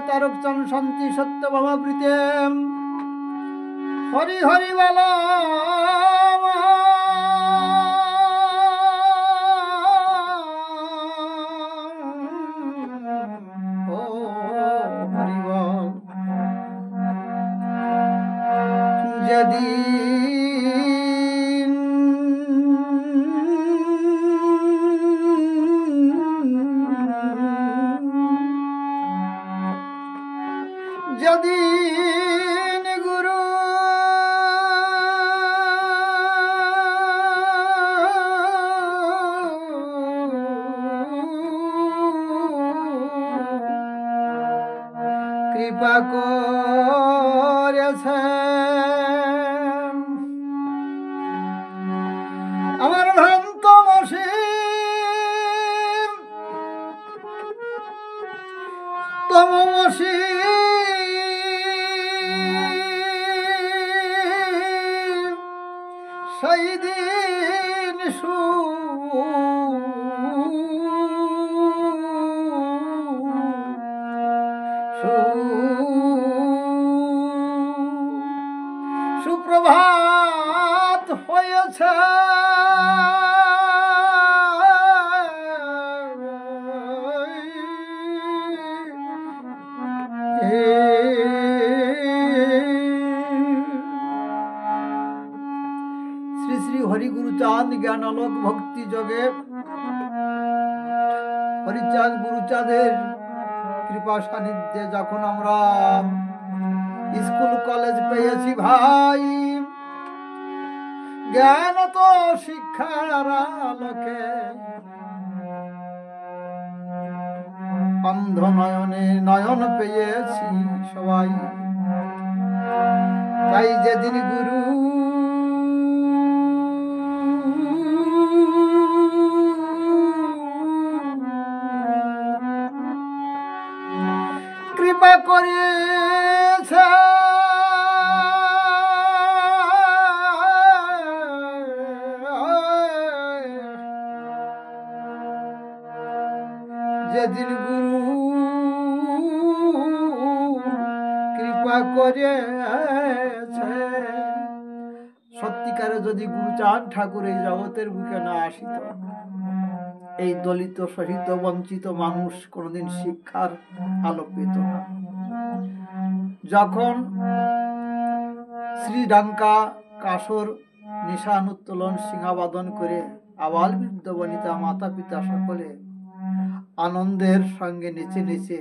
তারকচন শান্তি সত্য ভাবাবৃতে হরি হরি বলা যেদিন গুরু কৃপা করেছে আমার ভ্রান্ত মসি তমসি সেই দিন সুপ্রভাত হয়েছে শ্রী শ্রী হরি গুরুচাঁদ জ্ঞান আলোক ভক্তি যোগে হরিচাঁদ গুরুচাঁদের কৃপা সান্নিধ্যে যখন আমরা স্কুল কলেজ পেয়েছি ভাই, জ্ঞান তো শিক্ষার আলোকে অন্ধ নয়নে নয়ন পেয়েছি সবাই। তাই যেদিন গুরু কৃপা করেছে যেদিন গুরু কৃপা করেছে, সত্যিকারে যদি গুরুচাঁদ ঠাকুর এই জগতের বুকে না আসিত, এই দলিত শোষিত বঞ্চিত মানুষ কোনোদিন শিক্ষার আলো পেত না। যখন শ্রীলঙ্কা কাসর নিশানুত্তোলন সিংহাবাদন করে আবাল বৃদ্ধ বনিতা মাতা পিতা সকলে আনন্দের সঙ্গে নেচে নেচে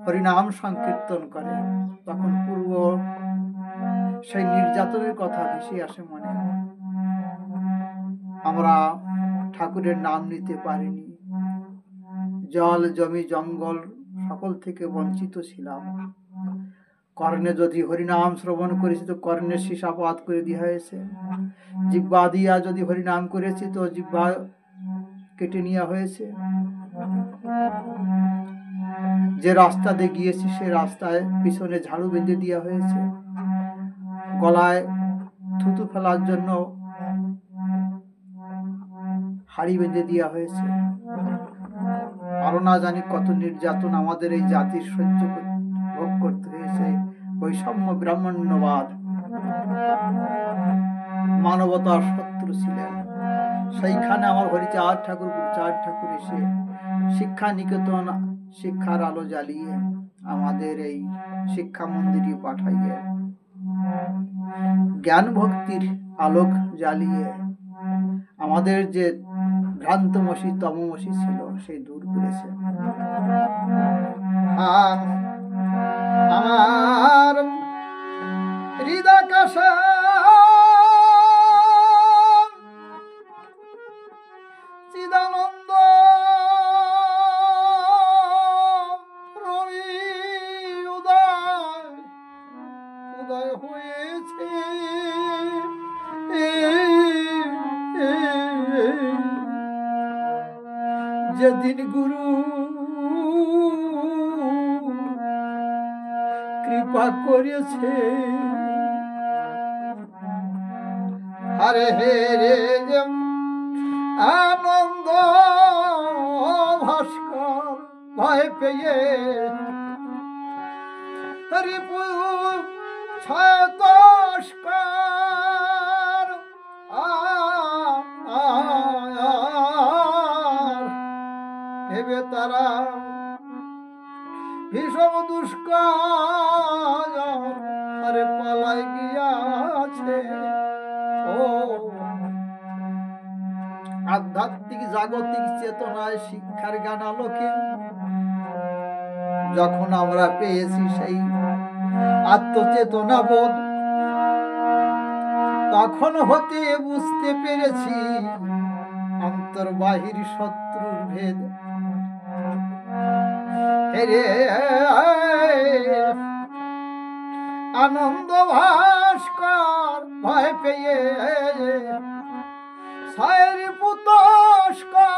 হরিনাম সংকীর্তন করে, তখন পূর্ব সেই নির্যাতনের কথা ভেসে আসে মনে। আমরা ঠাকুরের নাম নিতে পারিনি, জল জমি জঙ্গল সকল থেকে বঞ্চিত ছিলাম। কর্ণে যদি হরিনাম শ্রবণ করেছি তো কর্ণের শিশাপাত করে দেওয়া হয়েছে, জিহ্বা দিয়া যদি হরিনাম করেছি তো জিহ্বা কেটে নেওয়া হয়েছে। যে রাস্তা দিয়ে গিয়েছি সে রাস্তায় পিছনে ঝাড়ু বেঁধে দেওয়া হয়েছে, গলায় থুতু ফেলার জন্য হাড়ি বেঁধে দেওয়া হয়েছে। আরো না জানি কত নির্যাতন আমাদের এই জাতির সহ্য ভোগ করতে হয়েছে। বৈষম্য ব্রাহ্মণ্যবাদ মানবতার শত্রু ছিলেন। সেইখানে আমার হরিচাঁদ ঠাকুর গুরুচাঁদ ঠাকুর এসে শিক্ষা নিকেতন শিক্ষার আলো জ্বালিয়ে আমাদের এই শিক্ষা মন্দিরে পাঠাইয়ে জ্ঞান ভক্তির আলোক জ্বালিয়ে আমাদের যে ভ্রান্তমসি তমমসি ছিল সেই দূর করেছে। আমার হৃদয়াকাশে চিদানন্দ রবি উদয় হয়েছে। যেদিন গুরু কৃপা করেছে, হরে হে রে আনন্দ ভাস্কর ভয় পেয়ে রিপু ছয়তস্কর ভেবে তারা ভীষণ দুষ্কর আরে পালাই গিয়াছে। ও আধ্যাত্মিক জাগতিক চেতনায় শিক্ষার জ্ঞান আলোকে যখন আমরা পেয়েছি সেই আত্মচেতনা বোধ, তখন হতে বুঝতে পেরেছি অন্তর্বাহির শত্রুর ভেদ। হেরে আনন্দ ভাস্কর ভয় পেয়ে সাইর পুতস্কর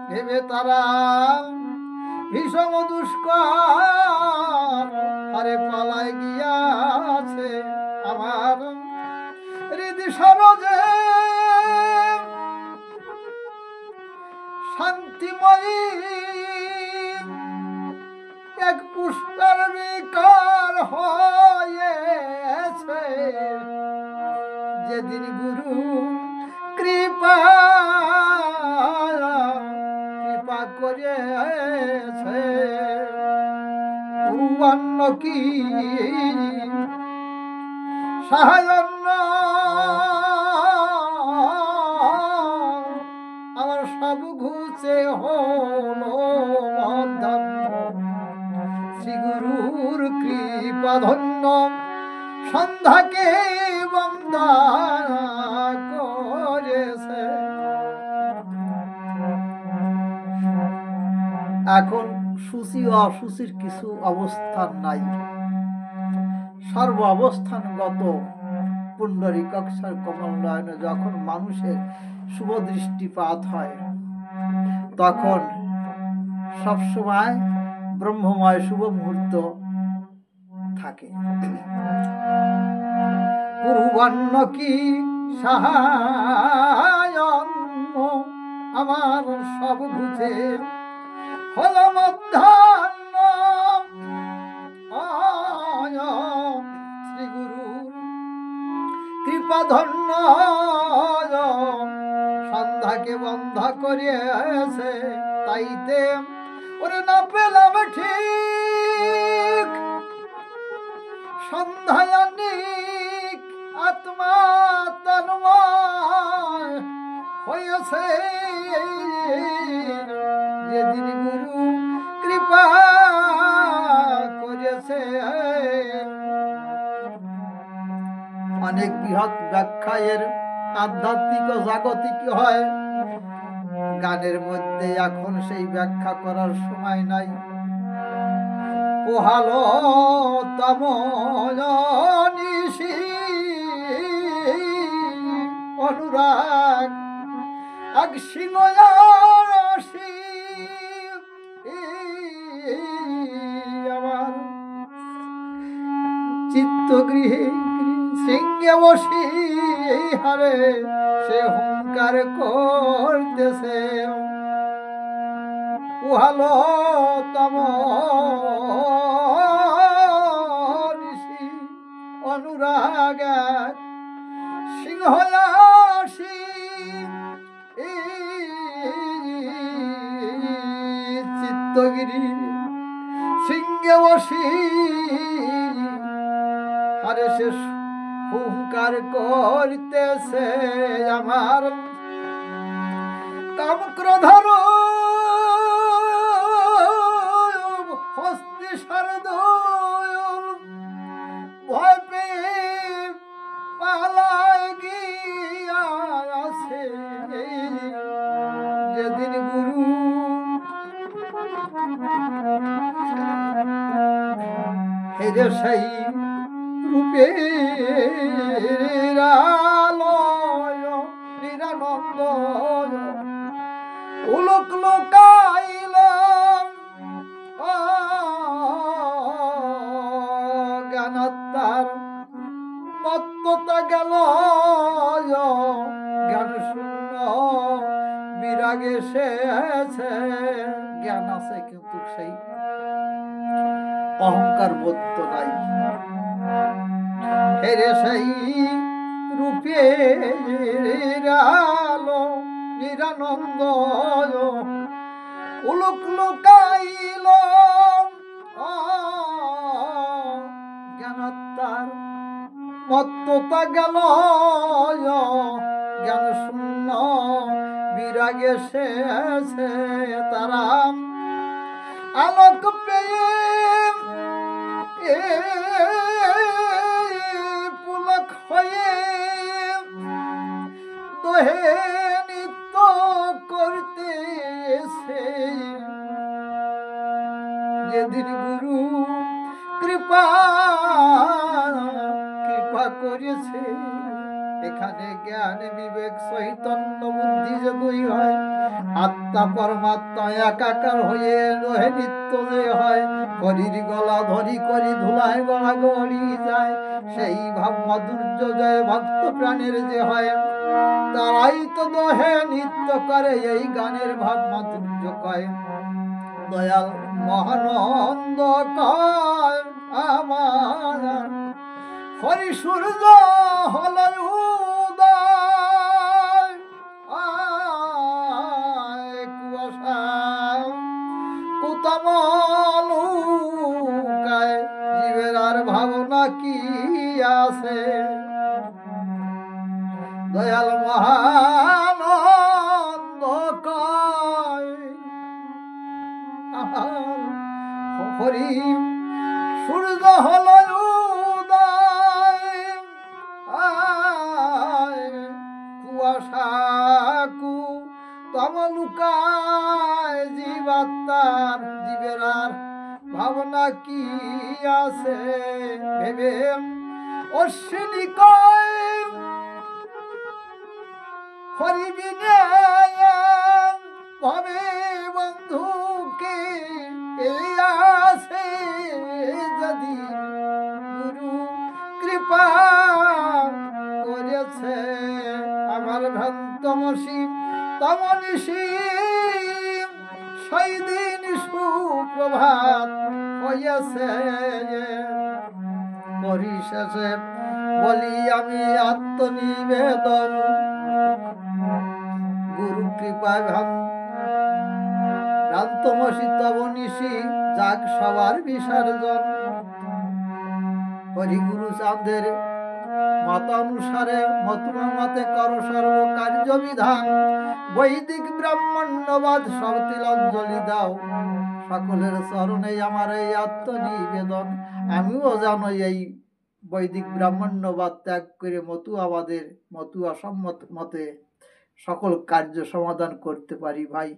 ভেবে তারা ভীষণ দুষ্কর আরে পালায় গিয়াছে। আমার হৃদি সরজে শান্তিময়ী এক পুষ্কর বিকার হয়েছে, যেদিন গুরু কৃপা কৃপা করেছে। পূর্বান্ন কি সাহায্য আমার সব ঘুচে হলো শ্রী গুরুর কৃপা ধন্য সন্ধ্যাকে বন্দা করেছে। এখন সুচি ও অসুচির কিছু অবস্থান নাই, সর্ব অবস্থানগত পুণ্ডরীকাক্ষার কমল নয়নে যখন মানুষের শুভ দৃষ্টিপাত হয়, তখন সবসময় ব্রহ্মময় শুভ মুহূর্ত থাকে। পূর্বান্ন কি সাহায্য আমার সব ঘুচে হল মধ্যাহ্ন। শ্রী গুরুর কৃপা ধন্য সন্ধ্যাকে বন্ধ করিয়াছে। তাইতে ওরে না পেলাম ঠিক সন্ধ্যায়নিক আত্মা তন্ময় হয়েছে, যেদিন গুরু কৃপা করেছে। অনেক বৃহৎ ব্যাখ্যায়ের আধ্যাত্মিক ও জাগতিক হয়, গানের মধ্যে এখন সেই ব্যাখ্যা করার সময় নাই। পোহালো তমনিশি অনুরাগ এক সিংহী আমার চিত্তগৃহে সিংহে বসি হারে সে হুঙ্কার করতেছে। উহালো তম অনুরাগ সিংহয়াসী চিত্তগিরি সিংহে বসি আরে সে হুঙ্কার করতেছে। আমার কাম ক্রোধর হস্তি শারদ ভয় পেয়ে পালায় গিয়াছে, যেদিন গুরু হেরে সেই রূপে নিরানন্দ উলোক লোকাইল জ্ঞানাত্মার তত্ত্বতা গেল জ্ঞান শূন্য বিরাগে শেষে জ্ঞান আছে, কিন্তু সেই অহংকার বোধ তো নাই। হেরে সেই রূপে আলো নিরানন্দ উলুক লুকাইল জ্ঞানতার মত্ততা গেল জ্ঞান শূন্য বিরাগে শেষে তারা আলোক পেয়ে পুলক হয়ে দোহে নিত্য করতে এসে যেদিন গুরু কৃপা কৃপা করেছে, এখানে জ্ঞান বিবেক চৈতন্য বুদ্ধি যে দুই হয়, আত্মা পরমাত্মা একাকার হয়ে রহে নিত্য যে হয়, হরির গলা ধরি করি ধুলায় গলা গড়ি যায়, সেই ভাব মাধুর্য জয় ভক্ত প্রাণের যে হয়, তারাই তো দোহে নিত্য করে এই গানের ভাব মাধুর্য কয়। দয়াল মহানন্দ কয় আমার হরি সূর্য হল উদয়, কুয়াশা কুতামল লুকায়, জীবের আর ভাবনা কি আছে। দয়াল মহানন্দ কয় হরি সূর্য হল উদয়, কুয়াশা কুতামলুকায়, জীবাত্মার জীবের আর ভাবনা কি আছে। ভেবে অশ্বিনী কয় হরি বিনে ভবে বন্ধুকে আছে, যদি গুরু কৃপা করেছে আমার ভ্রান্তমসি তমনিশি, সেই দিন সুপ্রভাত হইয়াছে। পরিশেষে বলি আমি আত্মনিবেদন, গুরু কৃপায় ভ্রান্তমসি তমনিশি যাক সবার বিসর্জন। হরিগুরু চাঁদের মতানুসারে মতুয়া মতে কর সর্ব কার্য বিধান, বৈদিক ব্রাহ্মণ্যবাদ সব তিলাঞ্জলি দাও, সকলের চরণে আমার এই আত্মনিবেদন। আমিও জানো এই বৈদিক ব্রাহ্মণ্যবাদ ত্যাগ করে মতুয়াবাদের মতুয়া সম্মত মতে সকল কার্য সমাধান করতে পারি ভাই।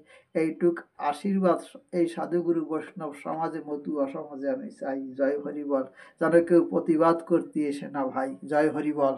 এইটুক আশীর্বাদ এই সাধুগুরু বৈষ্ণব সমাজে মতুয়া সমাজে আমি চাই। জয় হরি বল। যেন কেউ প্রতিবাদ করতে এসে না ভাই। জয় হরি বল।